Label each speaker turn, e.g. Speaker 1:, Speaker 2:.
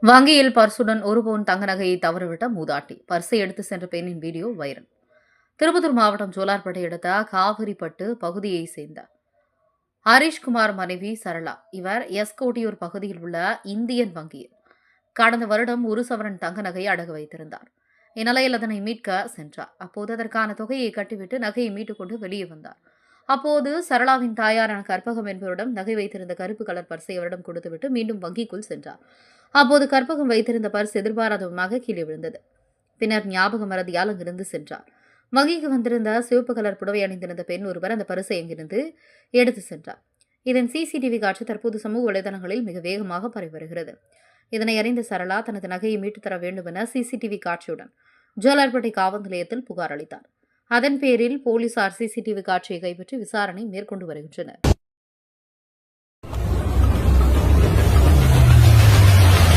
Speaker 1: வங்கியில் பர்சுடன் ஒரு பவுன் தங்க நகையை தவறவிட்ட மூதாட்டி பர்சை எடுத்து சென்ற பெண்ணின் வீடியோ வைரல். திருப்பத்தூர் மாவட்டம் ஜோலார்பேட்டை அடுத்த காவிரிப்பட்டு பகுதியைச் சேர்ந்த ஹரீஷ்குமார் மனைவி சரளா. இவர் எஸ்கோட்டியூர் பகுதியில் உள்ள இந்தியன் வங்கியில் கடந்த வருடம் ஒரு சவரன் தங்க நகையை அடகு வைத்திருந்தார். இந்நிலையில் அதனை மீட்க சென்றார். அப்போது அதற்கான தொகையை கட்டிவிட்டு நகையை மீட்டுக் கொண்டு வெளியே வந்தார். அப்போது சரளாவின் தாயாரான கற்பகம் என்பவரிடம் நகை வைத்திருந்த கருப்பு கலர் பர்சை அவரிடம் கொடுத்துவிட்டு மீண்டும் வங்கிக்குள் சென்றார். அப்போது கற்பகம் வைத்திருந்த பர்ஸ் எதிர்பாராதமாக கீழே விழுந்தது. பின்னர் ஞாபக மறதியால் அங்கிருந்து சென்றார். வங்கிக்கு வந்திருந்த சிவப்பு கலர் புடவை அணிந்திருந்த பெண் ஒருவர் அந்த பரிசை அங்கிருந்து எடுத்து சென்றார். இதன் சிசிடிவி காட்சி தற்போது சமூக வலைதளங்களில் மிக வேகமாக பரவி வருகிறது. இதனை அறிந்த சரளா தனது நகையை மீட்டுத் தர வேண்டும் என சிசிடிவி காட்சியுடன் ஜோலார்பேட்டை காவல் நிலையத்தில் புகார் அளித்தார். அதன் பேரில் போலீசார் சிசிடிவி காட்சியை கைப்பற்றி விசாரணை மேற்கொண்டு வருகின்றனர்.